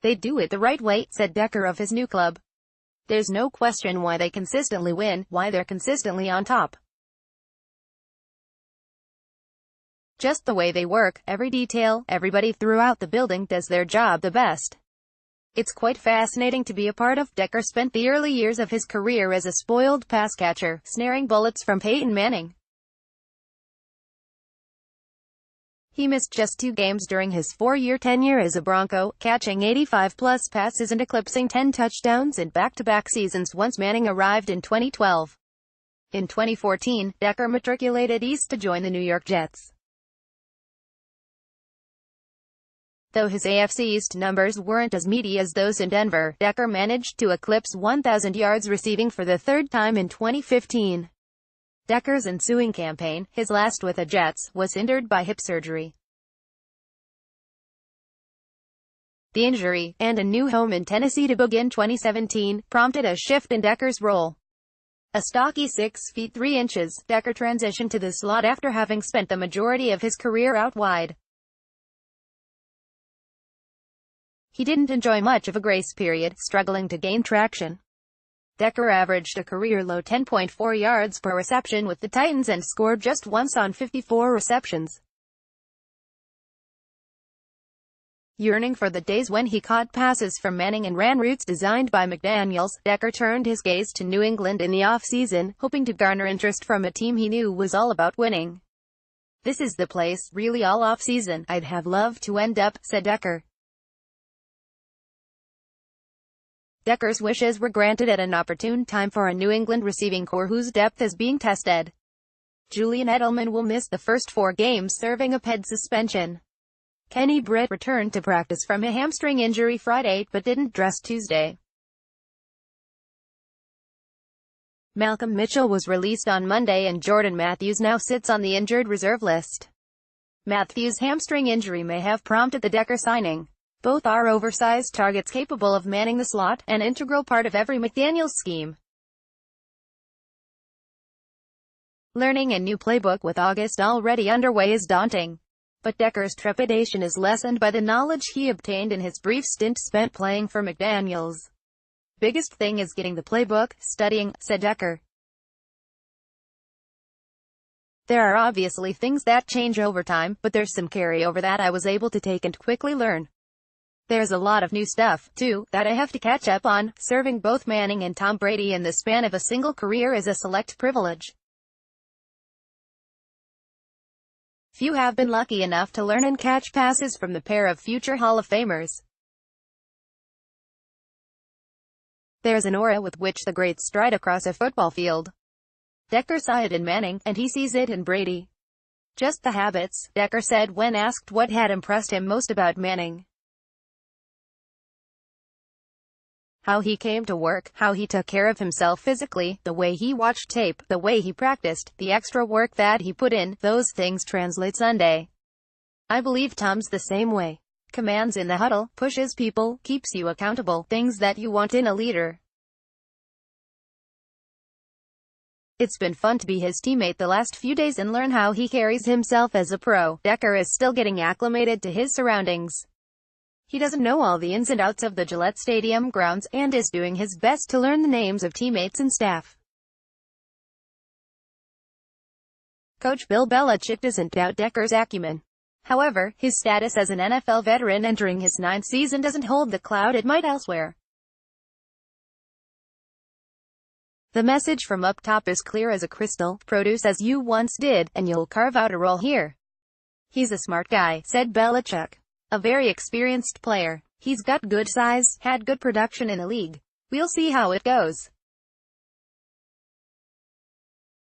"They do it the right way," said Decker of his new club. "There's no question why they consistently win, why they're consistently on top. Just the way they work, every detail, everybody throughout the building does their job the best. It's quite fascinating to be a part of." Decker spent the early years of his career as a spoiled pass catcher, snaring bullets from Peyton Manning. He missed just 2 games during his 4-year tenure as a Bronco, catching 85-plus passes and eclipsing 10 touchdowns in back-to-back seasons once Manning arrived in 2012. In 2014, Decker matriculated east to join the New York Jets. Though his AFC East numbers weren't as meaty as those in Denver, Decker managed to eclipse 1,000 yards receiving for the 3rd time in 2015. Decker's ensuing campaign, his last with the Jets, was hindered by hip surgery. The injury, and a new home in Tennessee to begin 2017, prompted a shift in Decker's role. A stocky 6 feet 3 inches, Decker transitioned to the slot after having spent the majority of his career out wide. He didn't enjoy much of a grace period, struggling to gain traction. Decker averaged a career-low 10.4 yards per reception with the Titans and scored just once on 54 receptions. Yearning for the days when he caught passes from Manning and ran routes designed by McDaniels, Decker turned his gaze to New England in the off-season, hoping to garner interest from a team he knew was all about winning. "This is the place, really all off-season, I'd have loved to end up," said Decker. Decker's wishes were granted at an opportune time for a New England receiving corps whose depth is being tested. Julian Edelman will miss the first 4 games, serving a PED suspension. Kenny Britt returned to practice from a hamstring injury Friday, but didn't dress Tuesday. Malcolm Mitchell was released on Monday and Jordan Matthews now sits on the injured reserve list. Matthews' hamstring injury may have prompted the Decker signing. Both are oversized targets capable of manning the slot, an integral part of every McDaniels scheme. Learning a new playbook with August already underway is daunting. But Decker's trepidation is lessened by the knowledge he obtained in his brief stint spent playing for McDaniels. "Biggest thing is getting the playbook, studying," said Decker. "There are obviously things that change over time, but there's some carryover that I was able to take and quickly learn. There's a lot of new stuff, too, that I have to catch up on. Serving both Manning and Tom Brady in the span of a single career is a select privilege. Few have been lucky enough to learn and catch passes from the pair of future Hall of Famers. There's an aura with which the greats stride across a football field. Decker saw it in Manning, and he sees it in Brady. Just the habits," Decker said when asked what had impressed him most about Manning. "How he came to work, how he took care of himself physically, the way he watched tape, the way he practiced, the extra work that he put in, those things translate Sunday. I believe Tom's the same way. Commands in the huddle, pushes people, keeps you accountable, things that you want in a leader. It's been fun to be his teammate the last few days and learn how he carries himself as a pro." Decker is still getting acclimated to his surroundings. He doesn't know all the ins and outs of the Gillette Stadium grounds, and is doing his best to learn the names of teammates and staff. Coach Bill Belichick doesn't doubt Decker's acumen. However, his status as an NFL veteran entering his 9th season doesn't hold the clout it might elsewhere. "The message from up top is clear as a crystal: produce as you once did, and you'll carve out a role here. He's a smart guy," said Belichick. "A very experienced player. He's got good size, had good production in the league. We'll see how it goes."